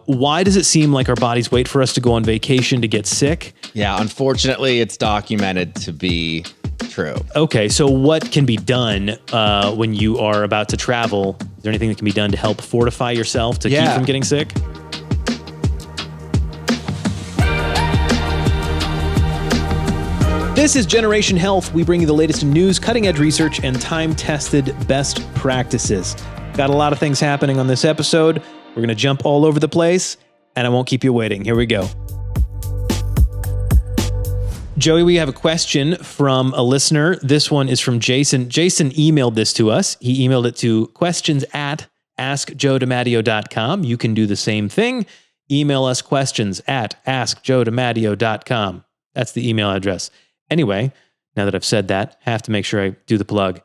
why does it seem like our bodies wait for us to go on vacation to get sick? Yeah, unfortunately, it's documented to be true. Okay, so what can be done when you are about to travel? Is there anything that can be done to help fortify yourself to keep from getting sick? This is Generation Health. We bring you the latest in news, cutting-edge research, and time-tested best practices. Got a lot of things happening on this episode. We're going to jump all over the place, and I won't keep you waiting. Here we go. Joey, we have a question from a listener. This one is from Jason. Jason emailed this to us. He emailed it to questions@askjoedimatteo.com. You can do the same thing. Email us questions at askjoedimatteo.com. That's the email address. Anyway, now that I've said that, I have to make sure I do the plug.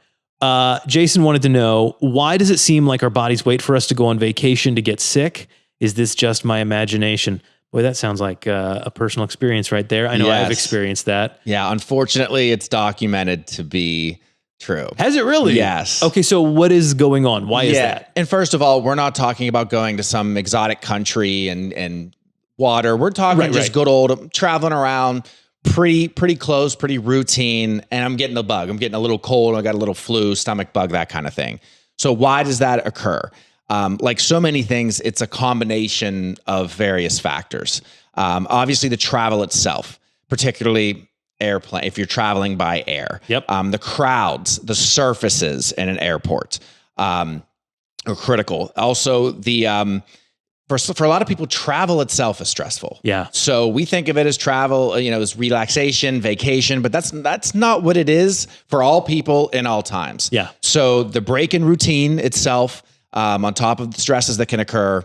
Jason wanted to know, why does it seem like our bodies wait for us to go on vacation to get sick? Is this just my imagination? Boy, that sounds like a personal experience right there. I know I've experienced that. Yeah, unfortunately, it's documented to be true. Has it really? Yes. Okay, so what is going on? Why is that? And first of all, we're not talking about going to some exotic country and water. We're talking just good old traveling around, pretty close, pretty routine, and I'm getting the bug. I'm getting a little cold, I got a little flu, stomach bug, that kind of thing. So why does that occur? Like so many things, it's a combination of various factors. Obviously, the travel itself, particularly airplane, if you're traveling by air. Yep. The crowds, the surfaces in an airport are critical. Also, the for a lot of people, travel itself is stressful. Yeah. So we think of it as travel, as relaxation, vacation, but that's not what it is for all people in all times. Yeah. So the break in routine itself, on top of the stresses that can occur,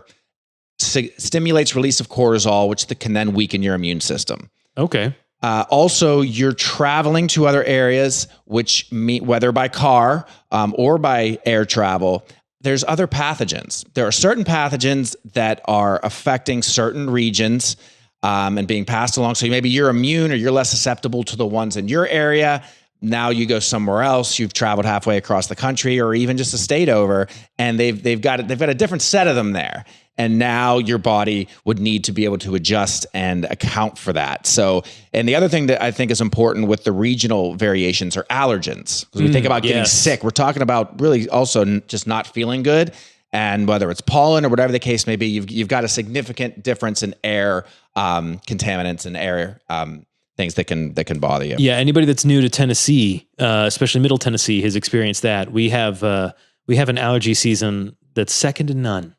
stimulates release of cortisol, which can then weaken your immune system. Okay. Also, you're traveling to other areas, which whether by car or by air travel, there's other pathogens. There are certain pathogens that are affecting certain regions and being passed along. So maybe you're immune or you're less susceptible to the ones in your area. Now you go somewhere else. You've traveled halfway across the country or even just a state over, and they've got a different set of them there. And now your body would need to be able to adjust and account for that. So, and the other thing that I think is important with the regional variations are allergens. Because we think about getting sick, we're talking about really also just not feeling good. And whether it's pollen or whatever the case may be, you've got a significant difference in air contaminants and air things that can bother you. Yeah, anybody that's new to Tennessee, especially Middle Tennessee, has experienced that. We have an allergy season that's second to none.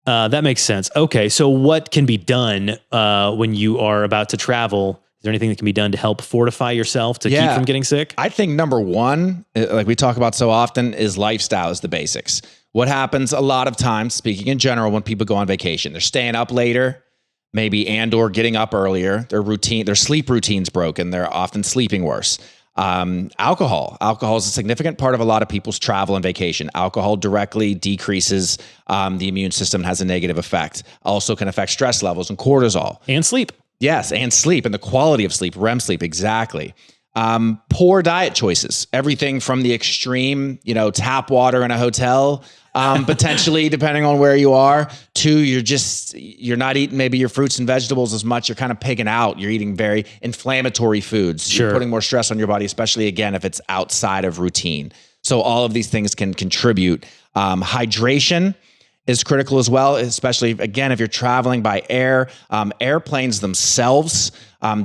That makes sense. Okay, so what can be done when you are about to travel? Is there anything that can be done to help fortify yourself to keep from getting sick? I think number one, like we talk about so often, is lifestyle is the basics. What happens a lot of times, speaking in general, when people go on vacation, they're staying up later, maybe or getting up earlier. Their sleep routine's broken. They're often sleeping worse. Alcohol is a significant part of a lot of people's travel and vacation. Alcohol directly decreases the immune system, has a negative effect. Also can affect stress levels and cortisol. And sleep. Yes, and sleep and the quality of sleep, REM sleep, exactly. Poor diet choices, everything from the extreme, tap water in a hotel, potentially depending on where you are, to you're not eating maybe your fruits and vegetables as much. You're kind of pigging out. You're eating very inflammatory foods. Sure. You're putting more stress on your body, especially again, if it's outside of routine. So all of these things can contribute. Hydration is critical as well, especially again, if you're traveling by air. Airplanes themselves,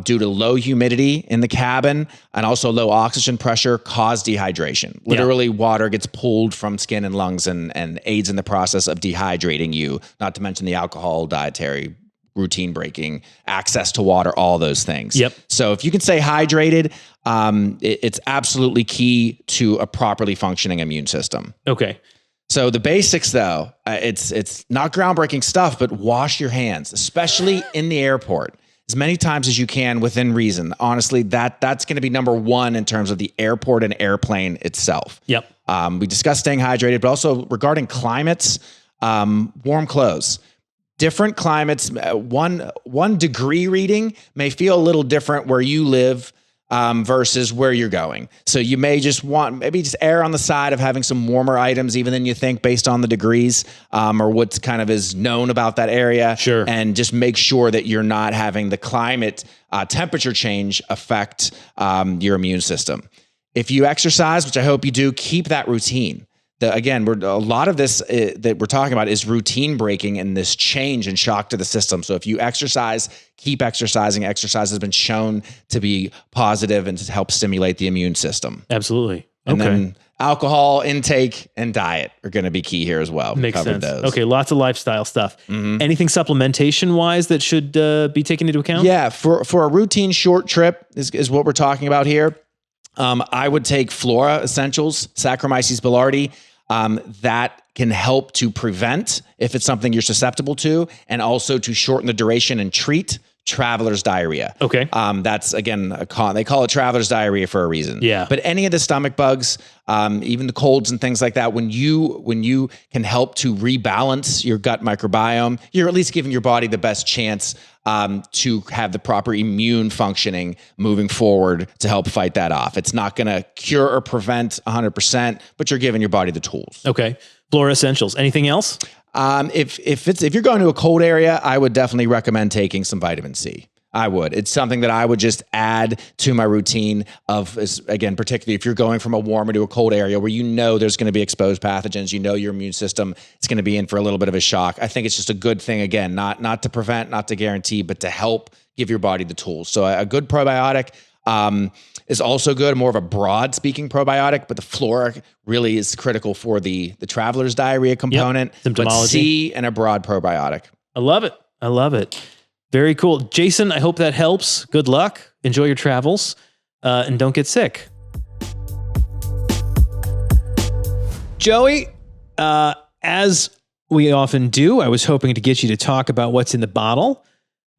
due to low humidity in the cabin and also low oxygen pressure, cause dehydration. Literally, water gets pulled from skin and lungs and aids in the process of dehydrating you, not to mention the alcohol, dietary, routine breaking, access to water, all those things. Yep. So if you can stay hydrated, it's absolutely key to a properly functioning immune system. Okay. So the basics, though, it's not groundbreaking stuff, but wash your hands, especially in the airport, as many times as you can within reason. Honestly, that's going to be number one in terms of the airport and airplane itself. Yep. We discussed staying hydrated, but also regarding climates, warm clothes. Different climates, one degree reading may feel a little different where you live versus where you're going. So you may just maybe just err on the side of having some warmer items even than you think based on the degrees or what's kind of is known about that area. Sure. And just make sure that you're not having the climate temperature change affect your immune system. If you exercise, which I hope you do, keep that routine. Again, a lot of this that we're talking about is routine breaking and this change and shock to the system. So if you exercise, keep exercising. Exercise has been shown to be positive and to help stimulate the immune system. Absolutely. And then alcohol intake and diet are going to be key here as well. Makes sense. Okay, lots of lifestyle stuff. Anything supplementation-wise that should be taken into account? Yeah, for a routine short trip is what we're talking about here. I would take Flora Essentials, Saccharomyces boulardii. That can help to prevent if it's something you're susceptible to, and also to shorten the duration and treat traveler's diarrhea. Okay. That's again, they call it traveler's diarrhea for a reason. Yeah. But any of the stomach bugs, even the colds and things like that, when you can help to rebalance your gut microbiome, you're at least giving your body the best chance to have the proper immune functioning moving forward to help fight that off. It's not going to cure or prevent 100%, but you're giving your body the tools. Okay. Flora Essentials. Anything else? If you're going to a cold area, I would definitely recommend taking some vitamin C. I would. It's something that I would just add to my routine again, particularly if you're going from a warmer to a cold area where you know there's going to be exposed pathogens, you know your immune system is going to be in for a little bit of a shock. I think it's just a good thing, again, not to prevent, not to guarantee, but to help give your body the tools. So a good probiotic is also good, more of a broad speaking probiotic, but the Flora really is critical for the traveler's diarrhea component. Symptomology. But C and a broad probiotic. I love it. I love it. Very cool. Jason, I hope that helps. Good luck. Enjoy your travels and don't get sick. Joey, as we often do, I was hoping to get you to talk about what's in the bottle,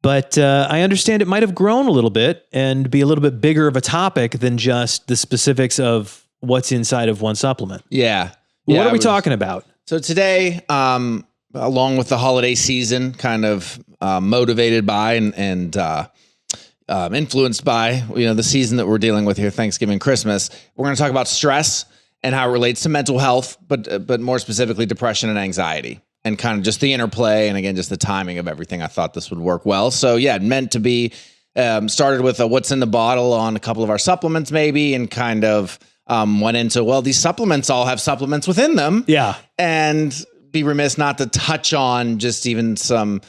but I understand it might have grown a little bit and be a little bit bigger of a topic than just the specifics of what's inside of one supplement. Yeah. What are we talking about? So today, along with the holiday season, kind of motivated by and influenced by the season that we're dealing with here, Thanksgiving, Christmas, we're going to talk about stress and how it relates to mental health, but more specifically depression and anxiety, and kind of just the interplay and again just the timing of everything. I thought this would work well. So yeah, meant to be started with what's in the bottle on a couple of our supplements maybe, and kind of went into these supplements all have supplements within them. Yeah, and be remiss not to touch on just even some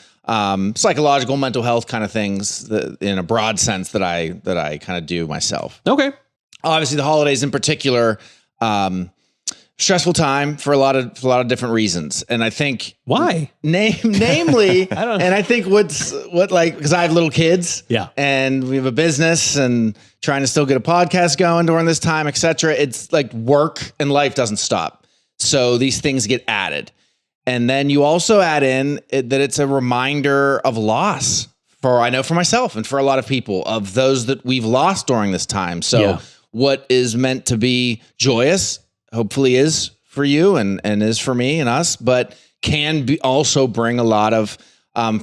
psychological mental health kind of things in a broad sense that I kind of do myself. Okay. Obviously the holidays in particular, stressful time for a lot of different reasons. And I think why namely, I don't know. And I think because I have little kids, and we have a business and trying to still get a podcast going during this time, et cetera. It's like work and life doesn't stop. So these things get added. And then you also add in that it's a reminder of loss I know for myself and for a lot of people, of those that we've lost during this time. So what is meant to be joyous, hopefully is for you and is for me and us, but can be also bring a lot of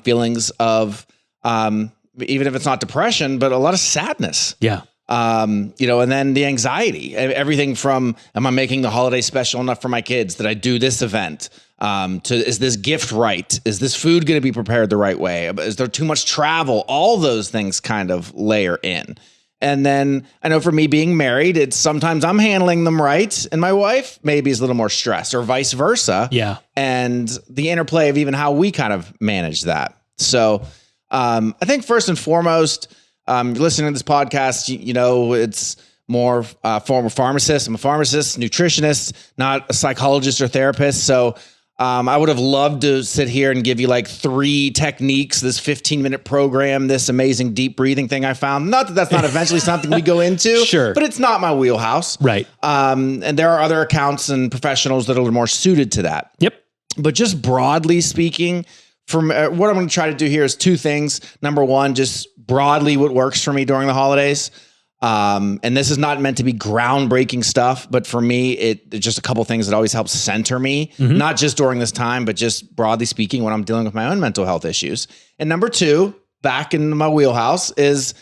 feelings of, even if it's not depression, but a lot of sadness. Yeah. And then the anxiety, everything from, am I making the holiday special enough for my kids? Did I do this event? Is this gift right? Is this food going to be prepared the right way? Is there too much travel? All those things kind of layer in. And then I know for me being married, it's sometimes I'm handling them right, and my wife maybe is a little more stressed, or vice versa. Yeah. And the interplay of even how we kind of manage that. So I think first and foremost, listening to this podcast, it's more former pharmacist. I'm a pharmacist, nutritionist, not a psychologist or therapist. So I would have loved to sit here and give you like 3 techniques, this 15-minute program, this amazing deep breathing thing I found. Not that that's not eventually something we go into, sure, but it's not my wheelhouse. Right. And there are other accounts and professionals that are more suited to that. Yep. But just broadly speaking, from what I'm going to try to do here is 2 things. Number one, just broadly what works for me during the holidays. And this is not meant to be groundbreaking stuff, but for me, it's just a couple things that always helps center me, not just during this time, but just broadly speaking, when I'm dealing with my own mental health issues. And number 2, back in my wheelhouse, is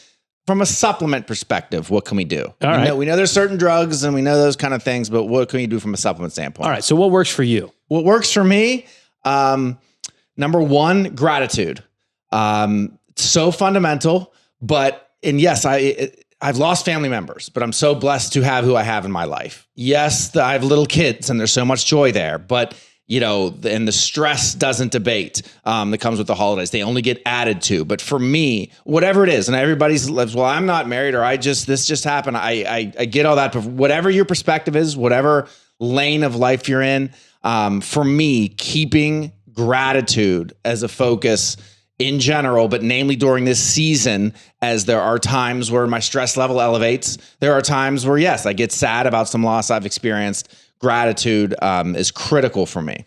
from a supplement perspective, what can we do? We know there's certain drugs and we know those kind of things, but what can you do from a supplement standpoint? All right. So what works for you? What works for me? Number one, gratitude. So fundamental, and yes, I've lost family members, but I'm so blessed to have who I have in my life. Yes, I have little kids and there's so much joy there, but and the stress doesn't abate that comes with the holidays. They only get added to. But for me, whatever it is, and everybody's lives, well, I'm not married, or this just happened. I get all that. But whatever your perspective is, whatever lane of life you're in, for me, keeping gratitude as a focus in general, but namely during this season, as there are times where my stress level elevates, there are times where, yes, I get sad about some loss I've experienced. Gratitude is critical for me.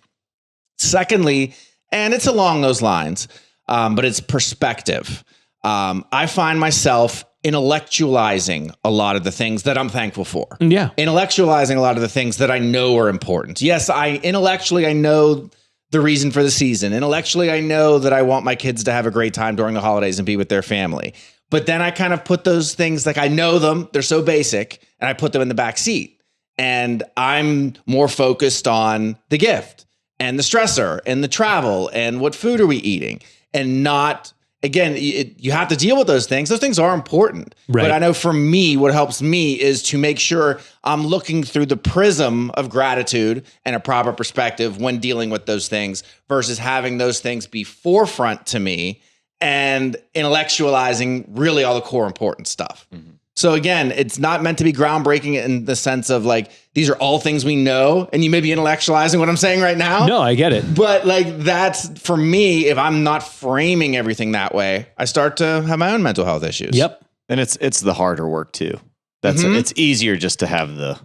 Secondly, and it's along those lines, but it's perspective. I find myself intellectualizing a lot of the things that I'm thankful for. Yeah. Intellectualizing a lot of the things that I know are important. Yes, intellectually, I know the reason for the season. Intellectually, I know that I want my kids to have a great time during the holidays and be with their family. But then I kind of put those things, like I know them, they're so basic, and I put them in the back seat. And I'm more focused on the gift and the stressor and the travel and what food are we eating, and not, again, you have to deal with those things. Those things are important. Right. But I know for me, what helps me is to make sure I'm looking through the prism of gratitude and a proper perspective when dealing with those things, versus having those things be forefront to me and intellectualizing really all the core important stuff. Mm-hmm. So again, it's not meant to be groundbreaking in the sense of like, these are all things we know, and you may be intellectualizing what I'm saying right now. No, I get it. But like, that's for me, if I'm not framing everything that way, I start to have my own mental health issues. Yep. And it's the harder work too. It's easier just to have the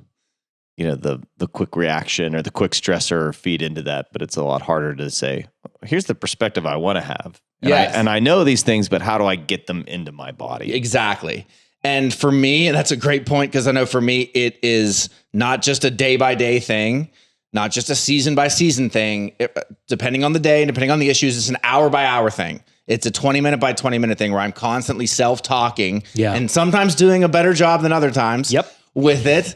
quick reaction or the quick stressor feed into that, but it's a lot harder to say, here's the perspective I want to have. And I know these things, but how do I get them into my body? Exactly. And for me, and that's a great point, because I know for me, it is not just a day-by-day thing, not just a season-by-season thing. Depending on the day and depending on the issues, it's an hour-by-hour thing. It's a 20-minute by 20-minute thing where I'm constantly self-talking and sometimes doing a better job than other times with it.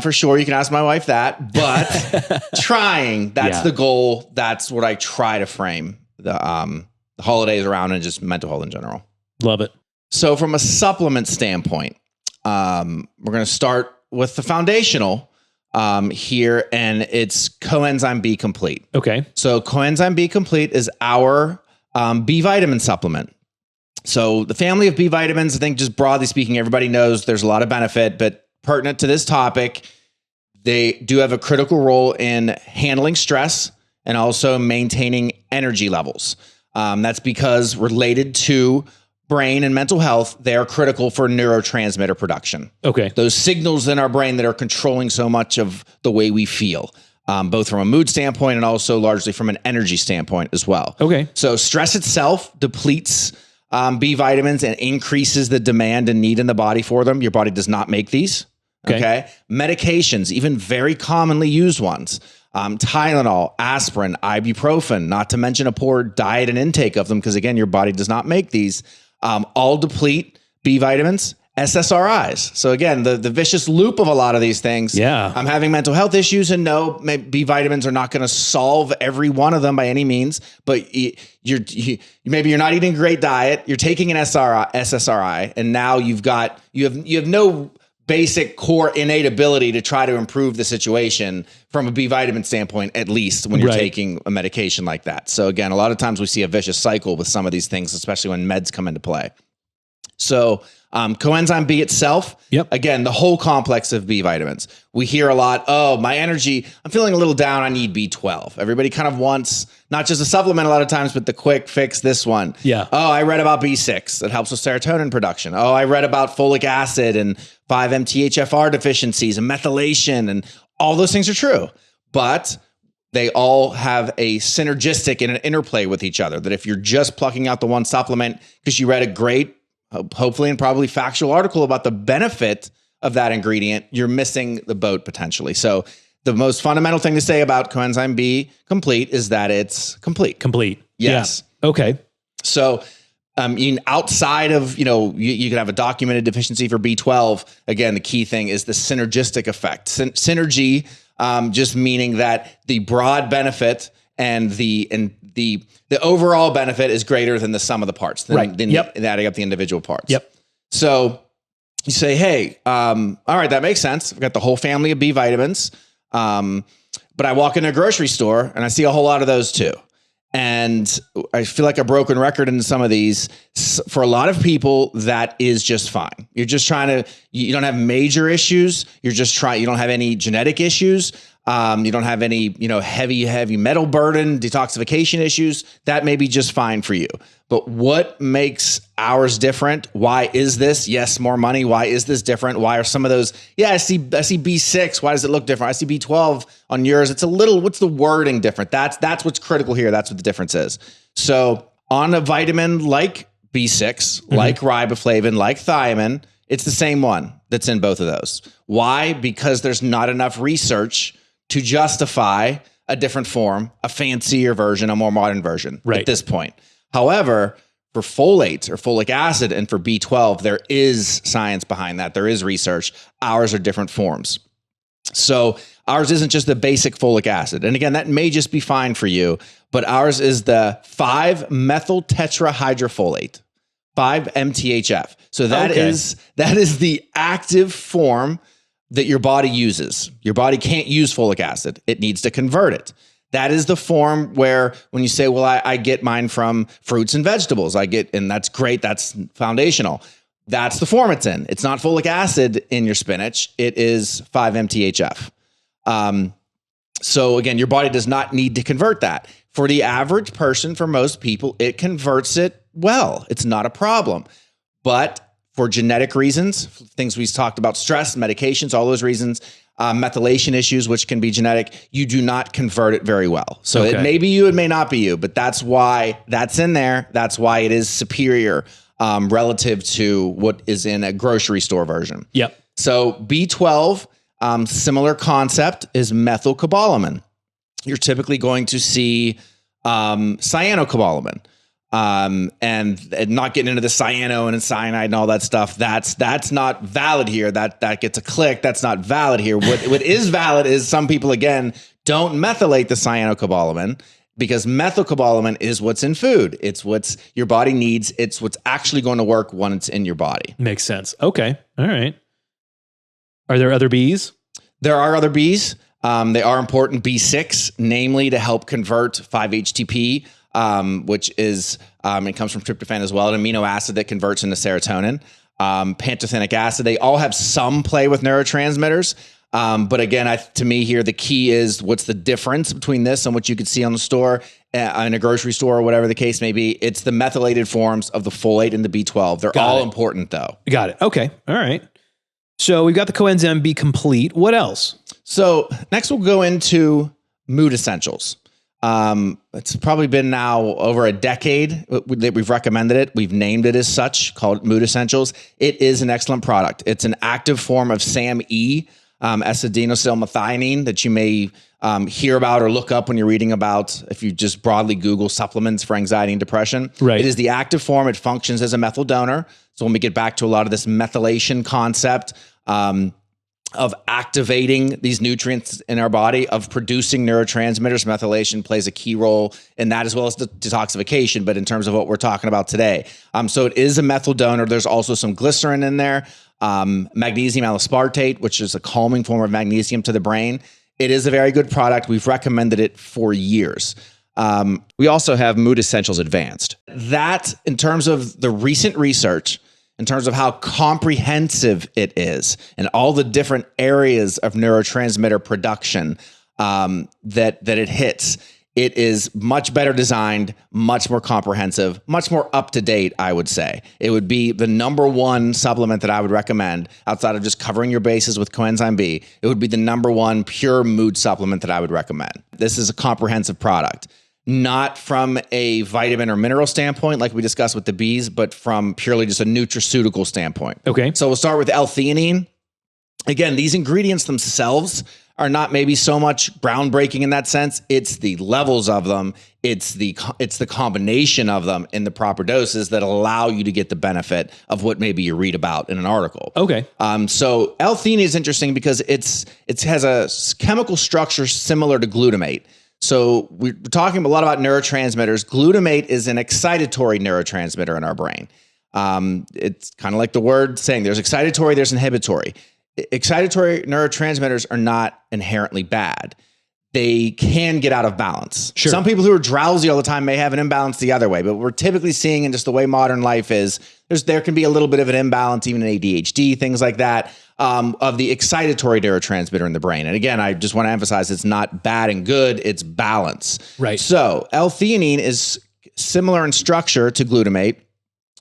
For sure, you can ask my wife that, but trying, that's the goal. That's what I try to frame the holidays around, and just mental health in general. Love it. So from a supplement standpoint, we're going to start with the foundational here, and it's CoEnzyme B Complete. Okay. So CoEnzyme B Complete is our B vitamin supplement. So the family of B vitamins, I think just broadly speaking, everybody knows there's a lot of benefit, but pertinent to this topic, they do have a critical role in handling stress and also maintaining energy levels. That's because related to brain and mental health, they are critical for neurotransmitter production. Okay. Those signals in our brain that are controlling so much of the way we feel, both from a mood standpoint and also largely from an energy standpoint as well. Okay. So stress itself depletes B vitamins and increases the demand and need in the body for them. Your body does not make these. Okay. Medications, even very commonly used ones, Tylenol, aspirin, ibuprofen, not to mention a poor diet and intake of them, because again, your body does not make these. All deplete B vitamins, SSRIs. So again, the vicious loop of a lot of these things. Yeah. I'm having mental health issues, and no, B vitamins are not going to solve every one of them by any means, but maybe you're not eating a great diet, you're taking an SSRI, and now you have no basic core innate ability to try to improve the situation from a B vitamin standpoint, at least when you're taking a medication like that. So again, a lot of times we see a vicious cycle with some of these things, especially when meds come into play. So CoEnzyme B itself, again, the whole complex of B vitamins. We hear a lot, my energy, I'm feeling a little down, I need B12. Everybody kind of wants not just a supplement a lot of times, but the quick fix, this one. Yeah. Oh, I read about B6. It helps with serotonin production. Oh, I read about folic acid and 5-MTHFR deficiencies and methylation, and all those things are true. But they all have a synergistic and an interplay with each other, that if you're just plucking out the one supplement because you read a great, hopefully and probably factual article about the benefit of that ingredient, you're missing the boat potentially. So the most fundamental thing to say about CoEnzyme B Complete is that it's complete. Complete. Yes. Yeah. Okay. So Outside of, you can have a documented deficiency for B12. Again, the key thing is the synergistic effect. Synergy, just meaning that the broad benefit and the overall benefit is greater than the sum of the parts, than adding up the individual parts. Yep. So you say, hey, all right, that makes sense. I've got the whole family of B vitamins. But I walk into a grocery store and I see a whole lot of those too. And I feel like a broken record in some of these. For a lot of people, that is just fine. You're just you don't have major issues. You don't have any genetic issues. You don't have any, heavy metal burden, detoxification issues. That may be just fine for you. But what makes ours different? Why is this? Yes, more money. Why is this different? Why are some of those? Yeah, I see B6. Why does it look different? I see B12 on yours. It's a little, what's the wording different? That's what's critical here. That's what the difference is. So on a vitamin like B6, like riboflavin, like thiamine, it's the same one that's in both of those. Why? Because there's not enough research to justify a different form, a fancier version, a more modern version at this point. However, for folate or folic acid and for B12, there is science behind that. There is research. Ours are different forms. So ours isn't just the basic folic acid. And again, that may just be fine for you, but ours is the 5-methyl tetrahydrofolate, 5-MTHF. So that is the active form that your body uses. Your body can't use folic acid. It needs to convert it. That is the form where when you say, well, I get mine from fruits and vegetables, and that's great. That's foundational. That's the form it's in. It's not folic acid in your spinach. It is 5-MTHF. So again, your body does not need to convert that. For the average person, for most people, it converts it well. It's not a problem. But for genetic reasons, things we've talked about, stress, medications, all those reasons, methylation issues, which can be genetic, you do not convert it very well. So it may be you, it may not be you, but that's why that's in there. That's why it is superior relative to what is in a grocery store version. Yep. So B12, similar concept, is methylcobalamin. You're typically going to see cyanocobalamin. And not getting into the cyano and cyanide and all that stuff. That's not valid here. That gets a click. That's not valid here. What is valid is some people, again, don't methylate the cyanocobalamin because methylcobalamin is what's in food. It's what's your body needs. It's what's actually going to work when it's in your body. Makes sense. Okay. All right. Are there other Bs? There are other Bs. They are important. B6, namely to help convert 5-HTP, which is, it comes from tryptophan as well, an amino acid that converts into serotonin, pantothenic acid. They all have some play with neurotransmitters. But again, to me here, the key is what's the difference between this and what you could see on the store, in a grocery store or whatever the case may be. It's the methylated forms of the folate and the B12. They're all important though. Got it. Okay. All right. So we've got the CoEnzyme B Complete. What else? So next we'll go into mood essentials. It's probably been now over a decade that we've recommended it. We've named it as such, called Mood Essentials. It is an excellent product. It's an active form of SAMe, S-adenosylmethionine, that you may hear about or look up when you're reading about, if you just broadly Google supplements for anxiety and depression. Right. It is the active form. It functions as a methyl donor. So when we get back to a lot of this methylation concept, of activating these nutrients in our body, of producing neurotransmitters, methylation plays a key role in that, as well as the detoxification, but in terms of what we're talking about today. So it is a methyl donor. There's also some glycerin in there, magnesium alloaspartate, which is a calming form of magnesium to the brain. It is a very good product. We've recommended it for years. We also have Mood Essentials Advanced. That, in terms of the recent research, in terms of how comprehensive it is and all the different areas of neurotransmitter production that it hits, it is much better designed, much more comprehensive, much more up-to-date, I would say. It would be the number one supplement that I would recommend outside of just covering your bases with CoEnzyme B. It would be the number one pure mood supplement that I would recommend. This is a comprehensive product. Not from a vitamin or mineral standpoint, like we discussed with the Bs, but from purely just a nutraceutical standpoint. Okay. So we'll start with L-theanine. Again, these ingredients themselves are not maybe so much groundbreaking in that sense. It's the levels of them. It's the combination of them in the proper doses that allow you to get the benefit of what maybe you read about in an article. Okay. So L-theanine is interesting because it has a chemical structure similar to glutamate. So we're talking a lot about neurotransmitters. Glutamate is an excitatory neurotransmitter in our brain. It's kind of like the word saying there's excitatory, there's inhibitory. Excitatory neurotransmitters are not inherently bad. They can get out of balance. Sure. Some people who are drowsy all the time may have an imbalance the other way, but what we're typically seeing in just the way modern life is there can be a little bit of an imbalance, even in ADHD, things like that, of the excitatory neurotransmitter in the brain. And again, I just want to emphasize it's not bad and good, it's balance. Right. So L-theanine is similar in structure to glutamate.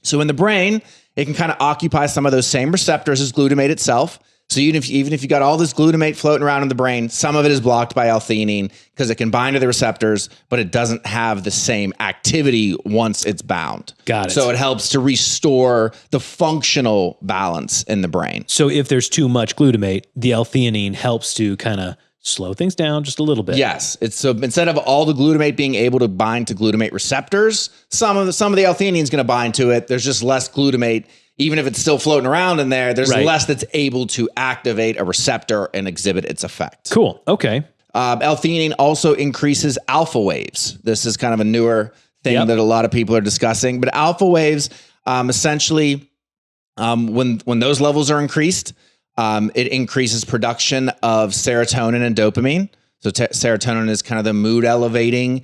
So in the brain, it can kind of occupy some of those same receptors as glutamate itself. So even if you got all this glutamate floating around in the brain, some of it is blocked by L-theanine because it can bind to the receptors, but it doesn't have the same activity once it's bound. Got it. So it helps to restore the functional balance in the brain. So if there's too much glutamate, the L-theanine helps to kind of slow things down just a little bit. Yes. So instead of all the glutamate being able to bind to glutamate receptors, some of the L-theanine is going to bind to it. There's just less glutamate. Even if it's still floating around in there, there's less that's able to activate a receptor and exhibit its effect. Cool. Okay. L-theanine also increases alpha waves. This is kind of a newer thing that a lot of people are discussing. But alpha waves, essentially, when those levels are increased, it increases production of serotonin and dopamine. So serotonin is kind of the mood elevating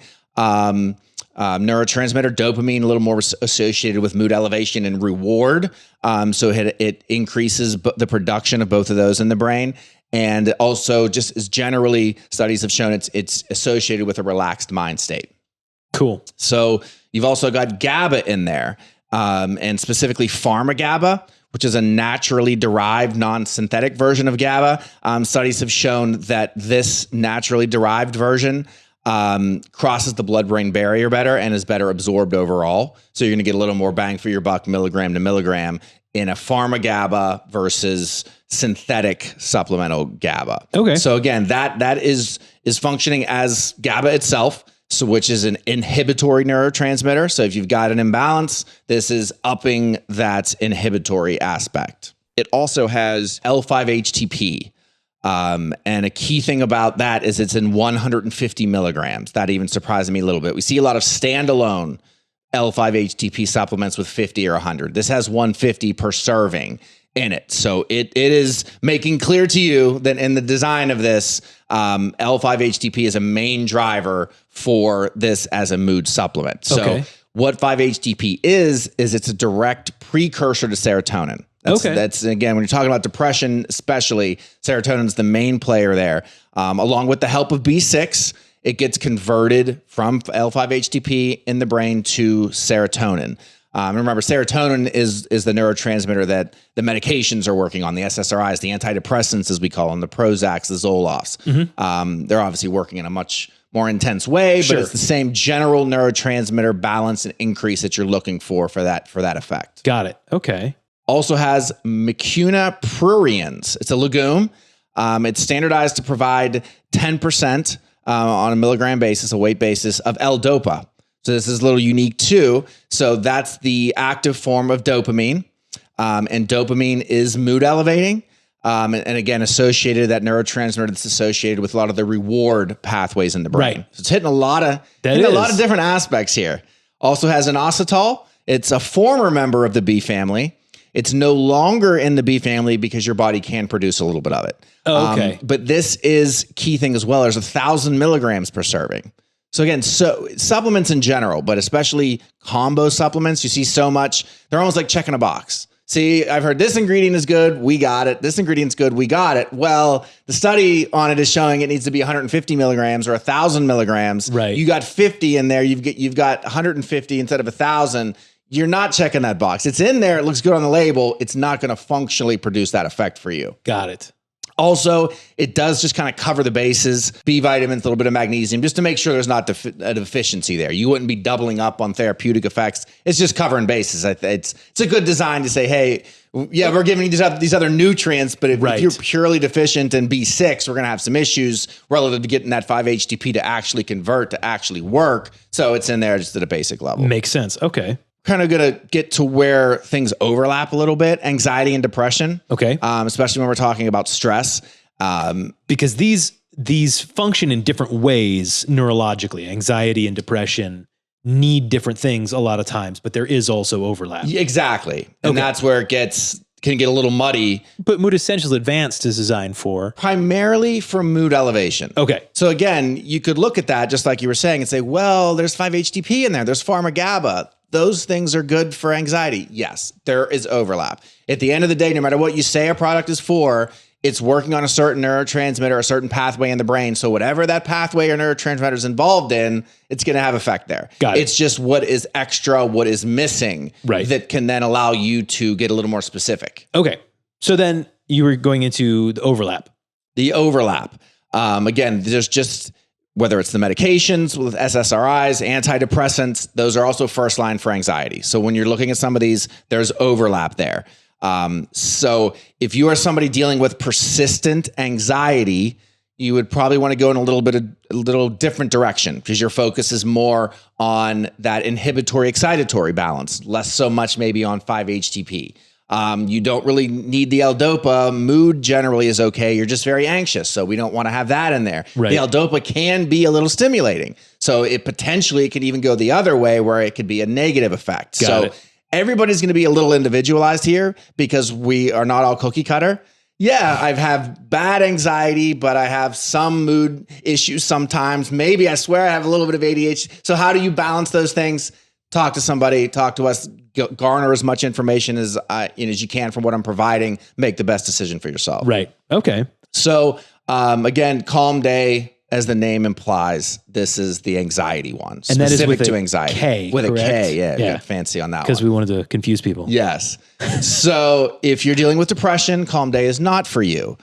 neurotransmitter. Dopamine a little more associated with mood elevation and reward. So it increases the production of both of those in the brain. And also just as generally studies have shown it's associated with a relaxed mind state. Cool. So you've also got GABA in there, and specifically Gaba, which is a naturally derived non-synthetic version of GABA. Studies have shown that this naturally derived version crosses the blood-brain barrier better and is better absorbed overall. So you're going to get a little more bang for your buck, milligram to milligram, in a Gaba versus synthetic supplemental GABA. Okay. So again, that is functioning as GABA itself, so which is an inhibitory neurotransmitter. So if you've got an imbalance, this is upping that inhibitory aspect. It also has L5-HTP. And a key thing about that is it's in 150 milligrams. That even surprised me a little bit. We see a lot of standalone L5-HTP supplements with 50 or 100. This has 150 per serving in it. So it is making clear to you that in the design of this, L5-HTP is a main driver for this as a mood supplement. So what 5-HTP is it's a direct precursor to serotonin. That's again, when you're talking about depression, especially, serotonin is the main player there. Along with the help of B6, it gets converted from L5-HTP in the brain to serotonin. Remember, serotonin is the neurotransmitter that the medications are working on, the SSRIs, the antidepressants, as we call them, the Prozacs, the Zolofts. Mm-hmm. They're obviously working in a much more intense way, but it's the same general neurotransmitter balance and increase that you're looking for that effect. Got it. Okay. Also has Mucuna pruriens. It's a legume. It's standardized to provide 10% on a milligram basis, a weight basis, of L-Dopa. So this is a little unique too. So that's the active form of dopamine. And dopamine is mood elevating. And again, associated, that neurotransmitter that's associated with a lot of the reward pathways in the brain. Right. So it's hitting a lot of different aspects here. Also has inositol. It's a former member of the B family. It's no longer in the B family because your body can produce a little bit of it. But this is key thing as well. There's 1,000 milligrams per serving. So again, supplements in general, but especially combo supplements, you see so much, they're almost like checking a box. See, I've heard this ingredient is good, we got it. This ingredient's good, we got it. Well, the study on it is showing it needs to be 150 milligrams or 1,000 milligrams. Right. You got 50 in there, you've got 150 instead of 1,000. You're not checking that box. It's in there. It looks good on the label. It's not going to functionally produce that effect for you. Got it. Also, it does just kind of cover the bases, B vitamins, a little bit of magnesium, just to make sure there's not a deficiency there. You wouldn't be doubling up on therapeutic effects. It's just covering bases. It's a good design to say, hey, yeah, we're giving you these other nutrients, but if you're purely deficient in B6, we're going to have some issues relative to getting that 5-HTP to actually convert, to actually work. So it's in there just at a basic level. Makes sense. Okay. Kind of going to get to where things overlap a little bit, anxiety and depression. Okay. Especially when we're talking about stress. Because these function in different ways neurologically. Anxiety and depression need different things a lot of times, but there is also overlap. Exactly. And that's where it can get a little muddy. But Mood Essentials Advanced is designed for? Primarily for mood elevation. Okay. So again, you could look at that just like you were saying and say, well, there's 5-HTP in there. There's Gaba. Those things are good for anxiety. Yes, there is overlap. At the end of the day, no matter what you say a product is for, it's working on a certain neurotransmitter, a certain pathway in the brain. So whatever that pathway or neurotransmitter is involved in, it's going to have effect there. Got it. It's just what is extra, what is missing, that can then allow you to get a little more specific. Okay. So then you were going into the overlap. The overlap. Again, there's just... whether it's the medications with SSRIs, antidepressants, those are also first line for anxiety. So when you're looking at some of these, there's overlap there. So if you are somebody dealing with persistent anxiety, you would probably want to go in a little different direction because your focus is more on that inhibitory excitatory balance, less so much maybe on 5-HTP. You don't really need the L-DOPA. Mood generally is okay. You're just very anxious, so we don't want to have that in there. Right. The L-DOPA can be a little stimulating, so it potentially could even go the other way where it could be a negative effect. Got it. Everybody's going to be a little individualized here because we are not all cookie cutter. Yeah, I have bad anxiety, but I have some mood issues sometimes. Maybe I swear I have a little bit of ADHD. So how do you balance those things? Talk to somebody, talk to us, garner as much information as you can from what I'm providing, make the best decision for yourself. Right. Okay. So again, Kalm Day, as the name implies, this is the anxiety one, and that is specific with to a anxiety. K, with correct? a K, yeah. Yeah. Fancy on that one. Because we wanted to confuse people. Yes. So if you're dealing with depression, Kalm Day is not for you.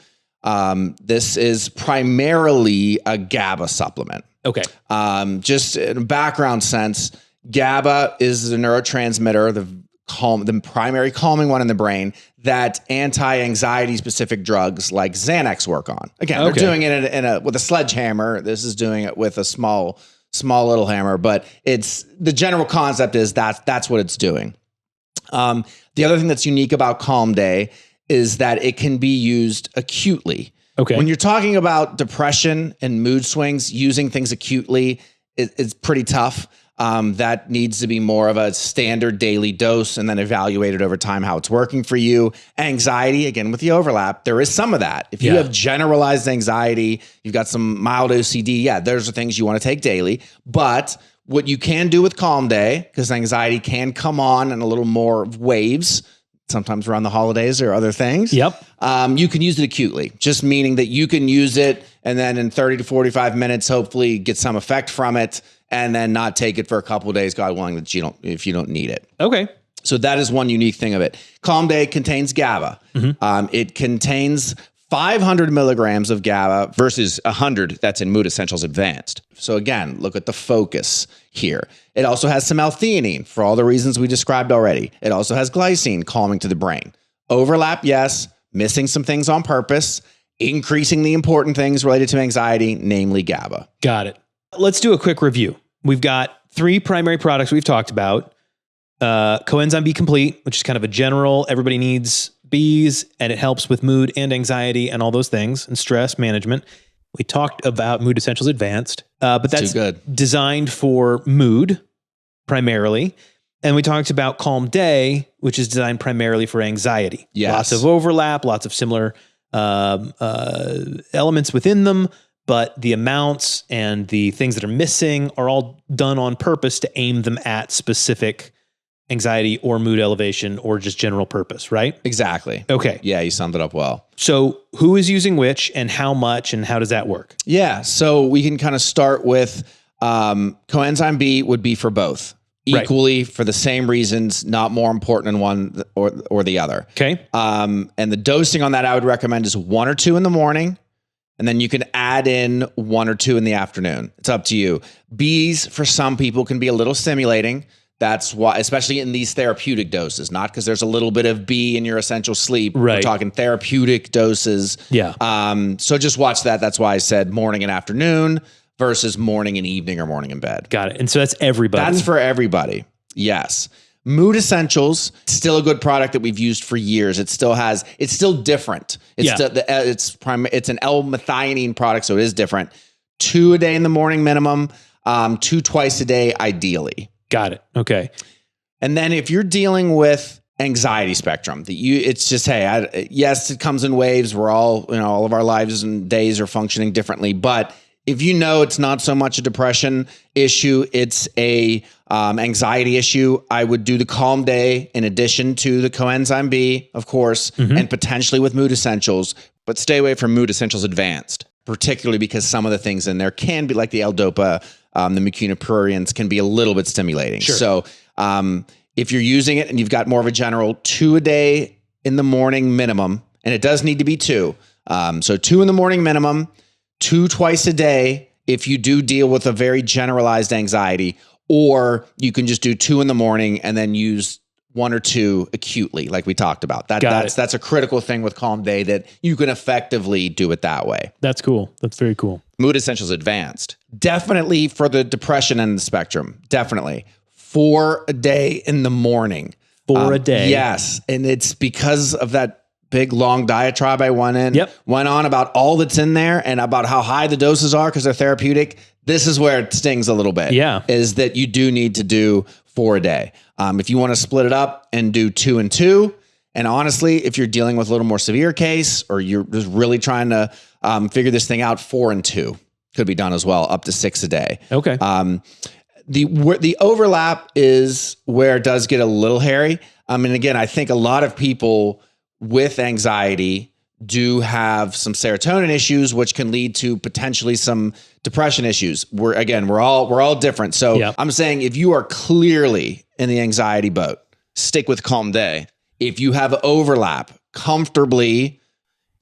This is primarily a Gaba supplement. Okay. Just in a background sense, Gaba is the neurotransmitter, the primary calming one in the brain that anti-anxiety specific drugs like Xanax work on. Again, they're doing it with a sledgehammer. This is doing it with a small little hammer, but it's the general concept is that's what it's doing. The other thing that's unique about Kalm Day is that it can be used acutely. Okay. When you're talking about depression and mood swings, using things acutely is pretty tough. That needs to be more of a standard daily dose and then evaluated over time how it's working for you. Anxiety, again, with the overlap, there is some of that. If you have generalized anxiety, you've got some mild OCD, those are things you want to take daily. But what you can do with Kalm Day, because anxiety can come on in a little more waves, sometimes around the holidays or other things. Yep. You can use it acutely, just meaning that you can use it and then in 30 to 45 minutes, hopefully get some effect from it and then not take it for a couple of days, God willing, if you don't need it. Okay. So that is one unique thing of it. Kalm Day contains GABA. It contains 500 milligrams of GABA versus 100 that's in Mood Essentials Advanced. So again, look at the focus here. It also has some L-theanine for all the reasons we described already. It also has glycine calming to the brain. Overlap, yes. Missing some things on purpose. Increasing the important things related to anxiety, namely GABA. Got it. Let's do a quick review. We've got 3 primary products we've talked about. CoEnzyme B Complete, which is kind of a general, everybody needs Bs, and it helps with mood and anxiety and all those things, and stress management. We talked about Mood Essentials Advanced, but that's designed for mood primarily. And we talked about Kalm Day, which is designed primarily for anxiety. Yes. Lots of overlap, lots of similar elements within them, but the amounts and the things that are missing are all done on purpose to aim them at specific anxiety or mood elevation or just general purpose, right? Exactly. Okay. Yeah, you summed it up well. So who is using which and how much and how does that work? Yeah, so we can kind of start with CoEnzyme B would be for both. equally for the same reasons, not more important in one or the other. Okay. And the dosing on that I would recommend is 1 or 2 in the morning. And then you can add in 1 or 2 in the afternoon. It's up to you. Bees for some people can be a little stimulating. That's why, especially in these therapeutic doses, not because there's a little bit of bee in your essential sleep. Right. We're talking therapeutic doses. Yeah. So just watch that. That's why I said morning and afternoon versus morning and evening or morning and bed. Got it. And so that's everybody. That's for everybody. Yes. Mood Essentials, still a good product that we've used for years. It's still different. It's an L-methionine product, so it is different. 2 a day in the morning minimum, 2 twice a day ideally. Got it. Okay. And then if you're dealing with anxiety spectrum, it's just, hey, yes, it comes in waves. We're all, all of our lives and days are functioning differently, but if you know it's not so much a depression issue, it's a anxiety issue, I would do the Kalm Day in addition to the CoEnzyme B, of course, and potentially with Mood Essentials. But stay away from Mood Essentials Advanced. Particularly because some of the things in there can be like the L-Dopa, the mucuna can be a little bit stimulating. Sure. So if you're using it and you've got more of a general 2 a day in the morning minimum, and it does need to be 2. So 2 in the morning minimum, 2 twice a day if you do deal with a very generalized anxiety, or you can just do 2 in the morning and then use 1 or 2 acutely, like we talked about. That's a critical thing with Kalm Day, that you can effectively do it that way. That's cool. That's very cool. Mood Essentials Advanced. Definitely for the depression end of the spectrum. Definitely. 4 a day in the morning. 4 a day. Yes. And it's because of that big long diatribe I went on about all that's in there and about how high the doses are because they're therapeutic. This is where it stings a little bit. Yeah. Is that you do need to do 4 a day. If you want to split it up and do 2 and 2, and honestly, if you're dealing with a little more severe case or you're just really trying to figure this thing out, 4 and 2 could be done as well, up to 6 a day. Okay. The overlap is where it does get a little hairy. And again, I think a lot of people with anxiety do have some serotonin issues, which can lead to potentially some depression issues. We're all different. So Yeah. I'm saying if you are clearly in the anxiety boat, Stick with Kalm Day. if you have overlap, comfortably,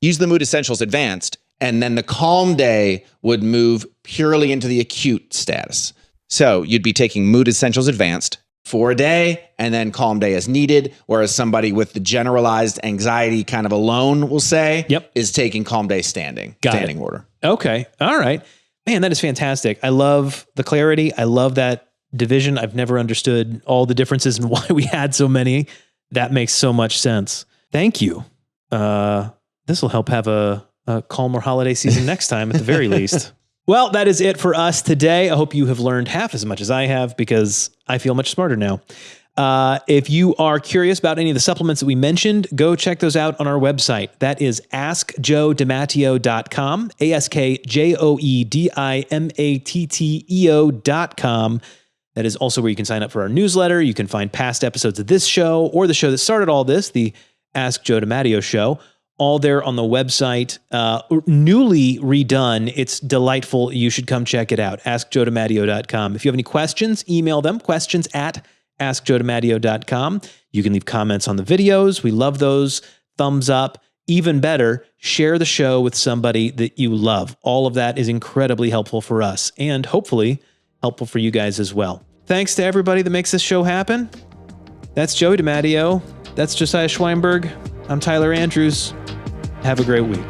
Use the Mood Essentials Advanced. and then the Kalm Day would move purely into the acute status. So you'd be taking Mood Essentials Advanced. 4 a day, and then Kalm Day as needed. Whereas somebody with the generalized anxiety kind of alone, we'll say, is taking Kalm Day standing order. Okay. All right. Man, that is fantastic. I love the clarity. I love that division. I've never understood all the differences and why we had so many. That makes so much sense. Thank you. This will help have a calmer holiday season next time at the very least. Well, that is it for us today. I hope you have learned half as much as I have because I feel much smarter now. If you are curious about any of the supplements that we mentioned, go check those out on our website. That is askjoedimatteo.com, askjoedimatteo.com. That is also where you can sign up for our newsletter. You can find past episodes of this show or the show that started all this, the Ask Joe DiMatteo show. All there on the website, newly redone. It's delightful. You should come check it out. AskJoeDiMatteo.com. If you have any questions, email them. questions@AskJoeDiMatteo.com. You can leave comments on the videos. We love those. Thumbs up. Even better, share the show with somebody that you love. All of that is incredibly helpful for us and hopefully helpful for you guys as well. Thanks to everybody that makes this show happen. That's Joey DiMatteo. That's Josiah Schweinberg. I'm Tyler Andrews. Have a great week.